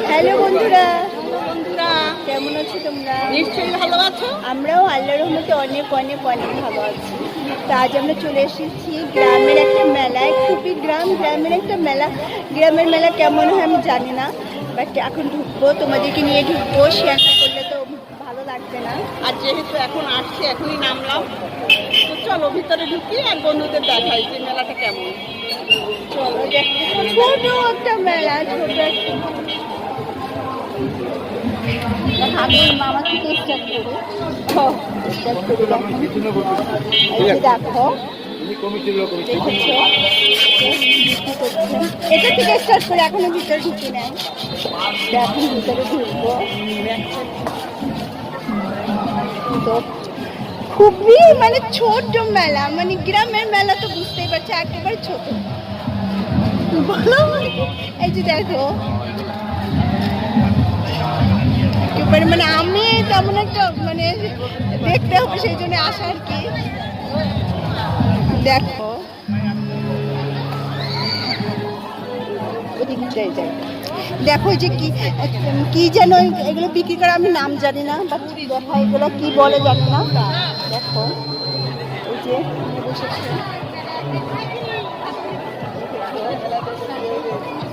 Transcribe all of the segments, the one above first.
Hello বন্ধুরা, কেমন আছো তোমরা? নিশ্চয়ই ভালো আছো। আমরাও আল্লাহর রহমতে অনেক অনেক অনেক ভালো আছি। তো আজ আমরা চলে এসেছি গ্রামের একটা মেলায়। খুবই গ্রামের একটা মেলা। গ্রামের মেলা কেমন হয় আমি জানি না, বাট এখন ঢুকবো, তোমাদেরকে নিয়ে ঢুকবো। শেয়ার না করলে তো ভালো লাগবে না। আর যেহেতু এখন আসছি, এখনই নামলাম, তো চলো ভিতরে ঢুকি আর বন্ধুদের দেখাই যে মেলাটা কেমন। চলো, ছোট একটা মেলা, ছোট একটা মামা থেকে স্টার্ট করি। দেখো, এটা থেকে স্টার্ট করে এখনো ভিতরে ঢুকি নাই। এখন ভিতরে ঢুকবো। তো খুবই মানে ছোট মেলা, মানে গ্রামের মেলা তো বুঝতেই পারছো, একেবারে ছোট। বলো, এই যে দেখো, একেবারে মানে আমি তেমন একটা মানে দেখতে হবে সেই জন্য আসা আর কি। দেখো দেখো যে কি যেন এগুলো বিক্রি করে, আমি নাম জানি না, বাট দেখো এগুলো কি বলে জানি না। দেখো এই যে বসেছে,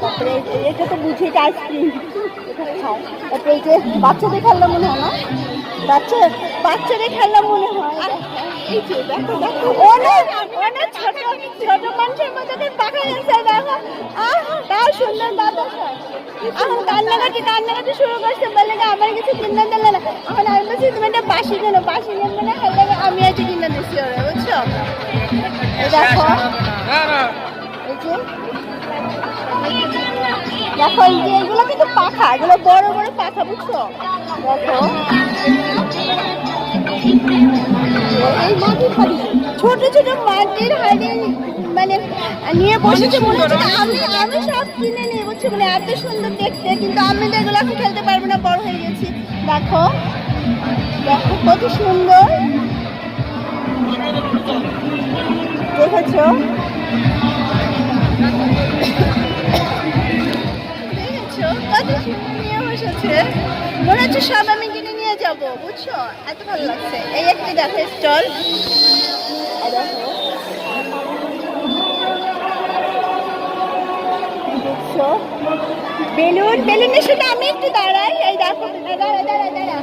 তারপরে এটা তো বুঝি আইসক্রিম খায়। তারপরে এই যে বাচ্চাদের খেলনা মনে হয় না, বাচ্চাদের খেলনা মনে হয়। এই যে দেখো দেখো, অনেক অনেক ছোট ছোট মানুষের মতো পাখা গেছে। দেখো তার সুন্দর দাদা এখন কান্নাকাটি শুরু করছে, বলে আমার কিছু কিনে দিলে না। এখন আমি বলছি তুমি একটা বাসি কেন না খেলে, আমি আজকে কিনে দিচ্ছি ওরা, বুঝছো? দেখো এই যে দেখো, এই যে এগুলো কিন্তু পাখা, এগুলো বড় বড় পাখা, বুঝছো? দেখো এই ছোট ছোট মাটির হাড়ি মানে নিয়ে বসেছে, মনে হচ্ছে আমি সব কিনে নিয়ে বুঝছি, মানে এত সুন্দর দেখতে। কিন্তু আমি তো এগুলো এখন খেলতে পারবো না, বড় হয়ে গেছি। দেখো দেখো কত সুন্দর, দেখেছো? কত সুন্দর নিয়ে বসেছে, মনে হচ্ছে সব আমি কিনে নিয়ে যাবো, বুঝছো? এত ভালো লাগছে। এই একটি দেখো স্টল, দেখছো বেলুনের সাথে আমি একটু দাঁড়াই। এই দেখো, দাঁড়া,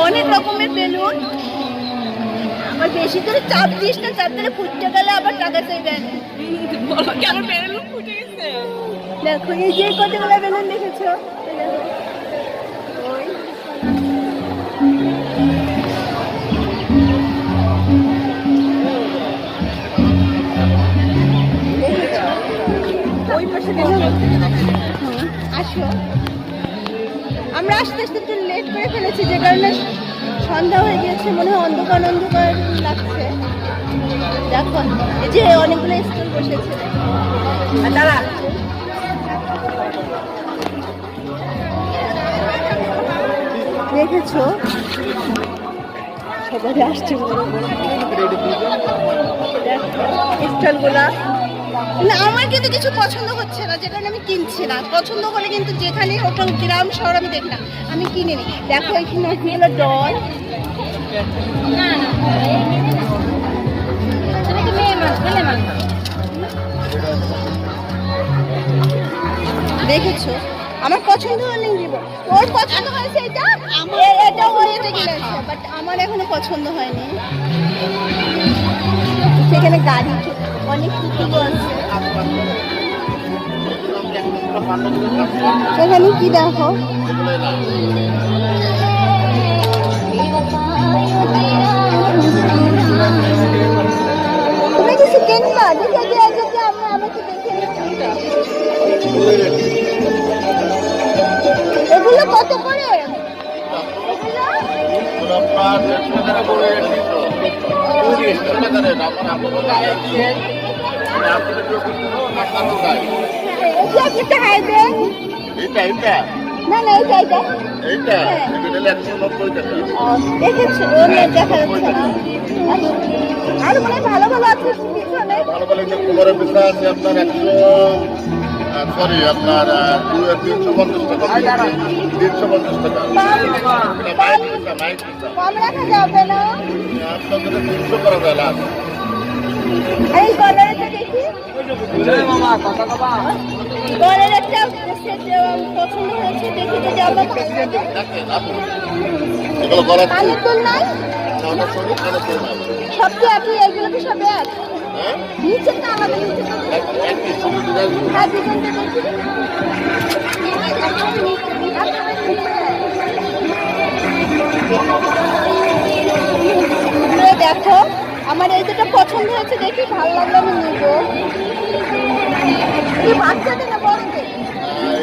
অনেক রকমের বেলুন। আবার বেশি করে চাপ দিস না, চাপ দিলে ফুটতে গেলে আবার টাকা চাইবে। কেন বেলুন ফুটে গেছে? দেখো এই যে কতগুলো বেলুন দেখেছো, ওই পাশে আসো। আমরা আস্তে আস্তে একটু লেট করে ফেলেছি, যে কারণে সন্ধ্যা হয়ে গিয়েছে, মনে হয় অন্ধকার অন্ধকার লাগছে। দেখো এই যে অনেকগুলো স্টল বসেছে, দাঁড়া দেখেছো? সবাই আসছে স্টলগুলা। না, আমার কিন্তু কিছু পছন্দ হচ্ছে না, যে কারণে আমি কিনছি না। পছন্দ হলে কিন্তু যেখানে ওটা গ্রাম শহর আমি দেখি না, আমি কিনে নিই। দেখো এখানে হলো ডল, দেখেছো? আমার পছন্দ হলে দিব, ওর পছন্দ হয়েছে এটা, এটা ওর এটা কিনেছে, বাট আমার এখনো পছন্দ হয়নি। সেখানে গাড়ি অনেক কিছু আছে, সেখানে কি দেখো, তুমি কিছু কিনবা? দেখে আমাকে দেখে এগুলো কত করে? না না এইটা দেখেছো? দেখা যাচ্ছে না, আর মানে ভালো ভালো আছে পিছনে। ভালো ভালো একটা কোমরের পিঠা আছে আপনার 100 সরি আপনার 350 টাকা 350 টাকা এটা মাইক দিতা কম রাখা যাবে না? আপনাদের 300 করা যায় লাস্ট এই গলারটা দেখি। গলার একটা সেট পছন্দ হয়েছে, দেখি যদি আমার ভালো লাগে। দেখেন আপনি এগুলো করা কানের দুল নাই? ওটা সরি কানে তো না সব কি আপনি এগুলো কি সব এক? হ্যাঁ নিচে তো আলাদা, নিচে তো এক পিস শুধু ডিজাইন হ্যাঁ, ডিজাইনটা দেখি। আপনারা দেখো, আমার এই দুটো পছন্দ হয়েছে, দেখি ভালো লাগলে আমি নিব। এই বাচ্চাদের না বড়দের?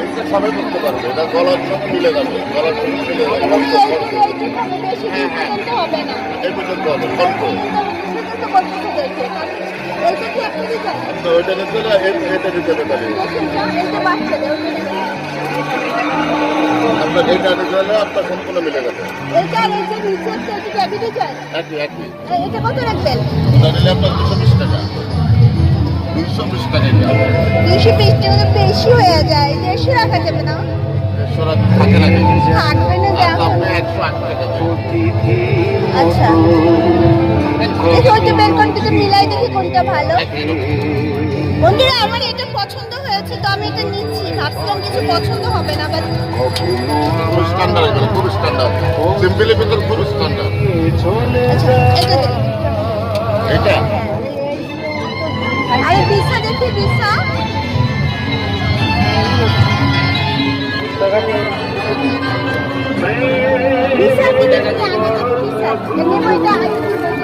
এটা সবাই করতে পারবে এটা গলার সাথে মিলে যাবে গলার সাথে মিলে যাবে এইটুখানে বেশি ডিজাইনটা হবে না। এই পর্যন্ত হবে কত সেটা তো করতেছে দেখে। এইটা কি একটা ডিজাইন? তো ওইটা নিতে হলে এটা দিতে হবে তাহলে এইটা বাচ্চাদের, আপনার এইটা দিতে হলে আপনার সম্পূর্ণ মিলে যাবে এইটা আর এই যে নিচেরটা, এটা কি একই ডিজাইন? একই একই এটা কত রাখবেন? ওটা নিলে আপনার 220 টাকা 220 টাকা এটা 220 টাকা বেশি হয়ে যায়, 150 রাখা যাবে না? সরা থাকে লাগে থাকবে না দেখো। আপনি 108 টাকা আচ্ছা, দেখি ওইটা বের করে দিতে, মিলাই দেখি কোনটা ভালো। বন্ধুরা আমার এটা পছন্দ হয়েছে, তো আমি এটা নিচ্ছি। ভাবছিলাম কিছু পছন্দ হবে না, বাট খুব স্ট্যান্ডার্ড এগুলো খুব স্ট্যান্ডার্ড সিম্পলি ভিতর খুব স্ট্যান্ডার্ড এটা দেখি। এটা আরে বিসা দেখি, বিসা বিসা কি দেখি, আমি দেখি বিসা। এমনি বইটা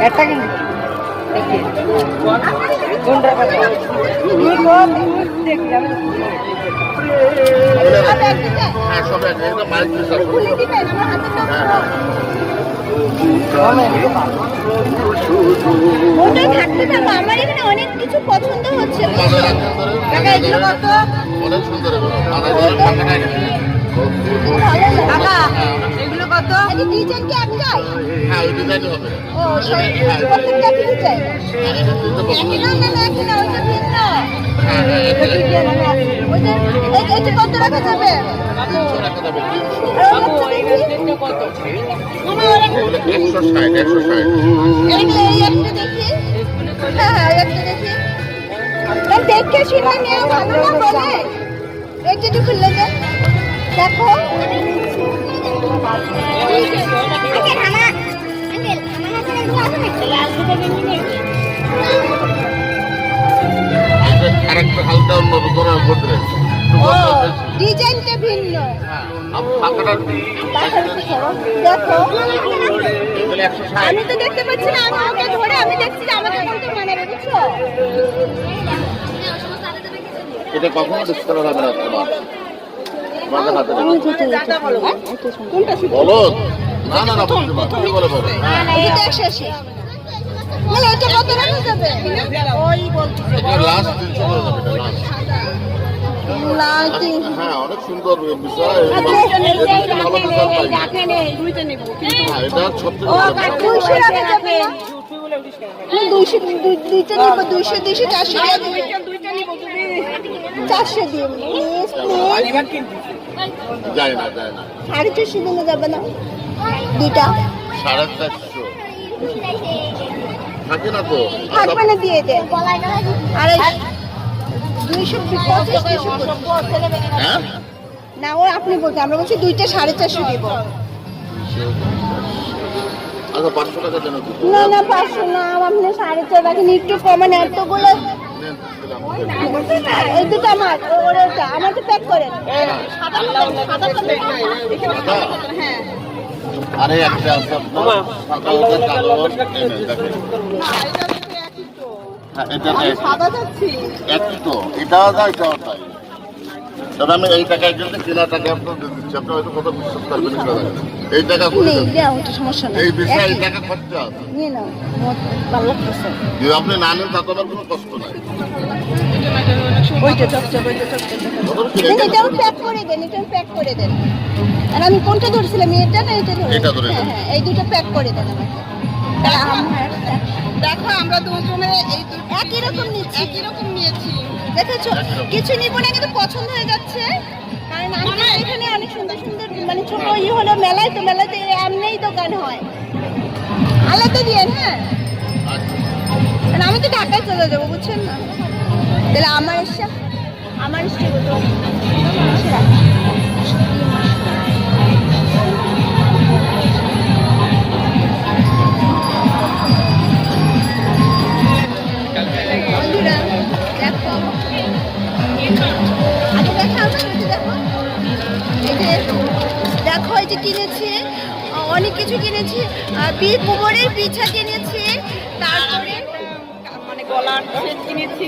একটা কিন্তু কোনটা কথা? হ্যাঁ সব এক এটা মাইক দিতে হবে খুলে দিবেন আমার হাতে তো। ওটা থাকতে থাকো, আমার এখানে অনেক কিছু পছন্দ হচ্ছে। কাকা এগুলো কত? অনেক সুন্দর এগুলো মাথায় ধরে টাকাটা কাকা এগুলো কত? এই ডিজাইন কি একটাই? হ্যাঁ ওই ডিজাইন হবে ও প্রত্যেকটা কি ডিজাইন? এটা দিতে পারবো একই না, না একই না, ওইটা ভিন্ন। হ্যাঁ হ্যাঁ ওইটা এটা কত রাখা যাবে? 300 টাকা দেবে 300 আর ওটা দেখি। কত? মামা ওরা 160 এই একটা দেখি। হ্যাঁ হ্যাঁ, একটা দেখি। দেখে শুনে নিয়ে ভালো না বলে এইটা একটু খুললে দেন, দেখো। আরেকটা হালকা অন্য ধরনের গোদরেজ ও ডিজাইনটা ভিন্ন। দেখো আমি তো দেখতে পাচ্ছি না, আমি ওকে ধরে আমি দেখছি যে আমাকে কোনটা মানাবে, বুঝছো? এটা কখনো ডিসকাউন্ট হবে না তোমার হাতে কোনটা বলো না না না বলতে পারো তুমি বলে বলো এটা 180। মানে এটা কত রাখা যাবে? ওই বলছি এটা লাস্ট 300 করে যাবে এটা লাস্ট লালটি। হ্যাঁ অনেক সুন্দর বিষয় হ্যাঁ এটা সবচেয়ে ও 200 রাখা যাবে না? 200 দুইটা নিব, 200 200 400 টাকা দিবে। 400 দিন প্লিজ প্লিজ। যায় না 450 দিলে যাবে না? দুইটা 450 থাকে না তো থাকবে না, দিয়ে দেন। আরে 225 হ্যাঁ না, ও আপনি বলতে, আমরা বলছি দুইটা 450 দিব। আচ্ছা 500 টাকা দেন না না 500 না, আপনি 450 রাখেন, একটু কমান। এতগুলো এই দুটো আমার, ওটা আমাকে প্যাক করেন। আরে একটা আছে আপনার সাদা কালো দেখেন হ্যাঁ এটা সাদা যাচ্ছি। একই তো এটাও যায় এটাও তাই তবে আমি এই টাকায় কিন্তু কেনা টাকা আপনার দিয়ে দিচ্ছি আপনি হয়তো কত বিশ্বাস করবেন সেটা জানি না। এই টাকা করে নেই দেবেন। দেওয়া হতো, সমস্যা নেই। এই বিষয়ে এই টাকা খরচা আছে নিয়ে নাও, ভালো লাগতেছে। যদি আপনি না নেন তাতে আমার কোনো কষ্ট নাই ওইটা চকচক, ওইটা চকচক। কত কিনে দেন? এটাও প্যাক করে দেন, এটাও প্যাক করে দেন। আর আমি কোনটা ধরছিলাম, এটা না এটা ধরে? এটা ধরে হ্যাঁ দেন। হ্যাঁ, এই দুটো প্যাক করে দেন আমাকে। দেখো আমরা দুজনে এই একই রকম নিচ্ছি। একই রকম নিয়েছি। দেখেছো কিছু নিব না কিন্তু পছন্দ হয়ে যাচ্ছে, কারণ আমরা এখানে অনেক সুন্দর সুন্দর মানে ছোট হলো মেলায়, তো মেলাতে এমনিই দোকান হয় আলাদা দিয়ে। হ্যাঁ কারণ আমি তো ঢাকায় চলে যাবো, বুঝছেন না? তাহলে আমার ইচ্ছে হতো বন্ধুরা দেখো, আগে দেখাও না, দেখো এই যে দেখো, এই যে কিনেছি অনেক কিছু কিনেছি, কোমরের পিছা কিনেছি, তারপরে মানে গলার সেট কিনেছি।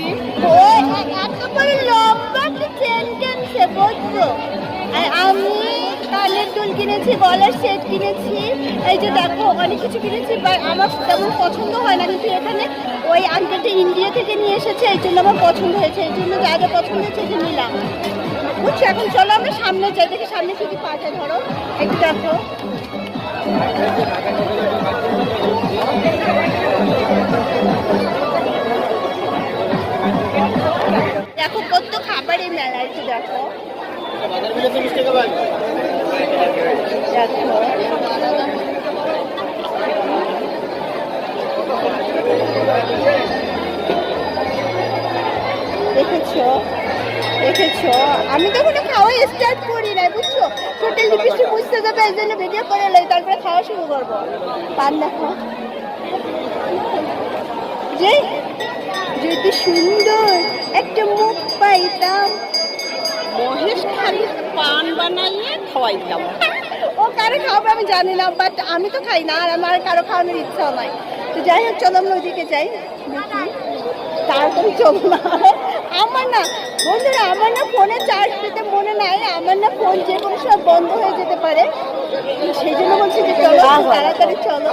ও একেবারে লম্বা একটা চেন কিনছে, বুঝছো? আর আমি কানের দুল কিনেছি, গলার সেট কিনেছি, এই যে দেখো অনেক কিছু কিনেছি। আমার তেমন পছন্দ হয় না, কিন্তু এখানে ওই আঙ্কেলটা ইন্ডিয়া থেকে নিয়ে এসেছে, এই জন্য আমার পছন্দ হয়েছে, এই জন্য যা যা পছন্দ হয়েছে যে নিলাম, বুঝছো? এখন চলো আমরা সামনে যাই, দেখি সামনে কি কি পাওয়া যায়। ধরো একটু দেখো, দেখো কত খাবারের মেলা, একটু দেখো দেখো দেখেছো দেখেছো, আমি তো কোনো খাওয়া স্টার্ট করি না, বুঝছো? টোটাল লিপিস্টিক বুঝতে যাবে, এই জন্য ভিডিও করে লাই, তারপরে খাওয়া শুরু করবো। পান দেখো, যে যদি সুন্দর একটা মুখ পাইতাম, মহেশ খালি পান বানাইয়ে খাওয়াইতাম। ও কারো খাওয়াবে আমি জানি না, বাট আমি তো খাই না, আর আমার কারো খাওয়ানোর ইচ্ছাও নাই। তো যাই হোক চলো আমরা ওইদিকে যাই, দেখি তাড়াতাড়ি চলো না। আমার না বন্ধুরা, আমার না ফোনে চার্জ দিতে মনে নাই, আমার না ফোন যে কোনো সব বন্ধ হয়ে যেতে পারে, সেই জন্য বলছি যে চলো তাড়াতাড়ি চলো।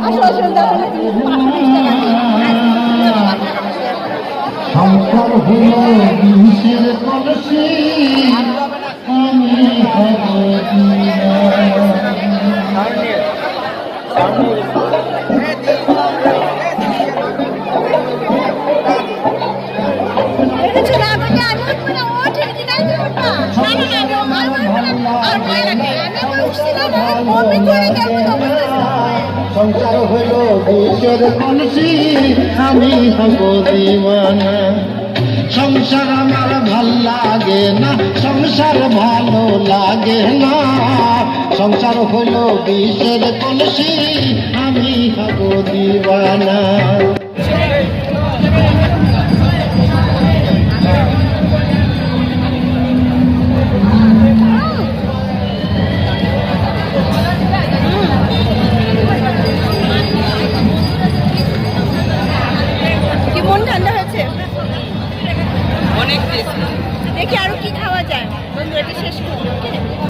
আসো আসো, দেখো না তুমি 520 টাকা সংসার হলো বিষের কলসি, আমি হব দেখেছো না, আমাকে আমি উঠবো না, ও ঠিক কিনা আমি উঠবো না, আমি উঠছিলাম, আমি বমি করে গেল তো। সংসার হলো বিষের কলসি, আমি হব দিওয়ানা। সংসার আমার ভাল লাগে না, সংসার ভালো লাগে না। সংসার হলো বিষের কলসি, আমি হব দিওয়ানা। কি মন ঠান্ডা হয়েছে? অনেক টেস্টি। দেখি আরো কি খাওয়া যায়, বন্ধু এটা শেষ করি, ওকে?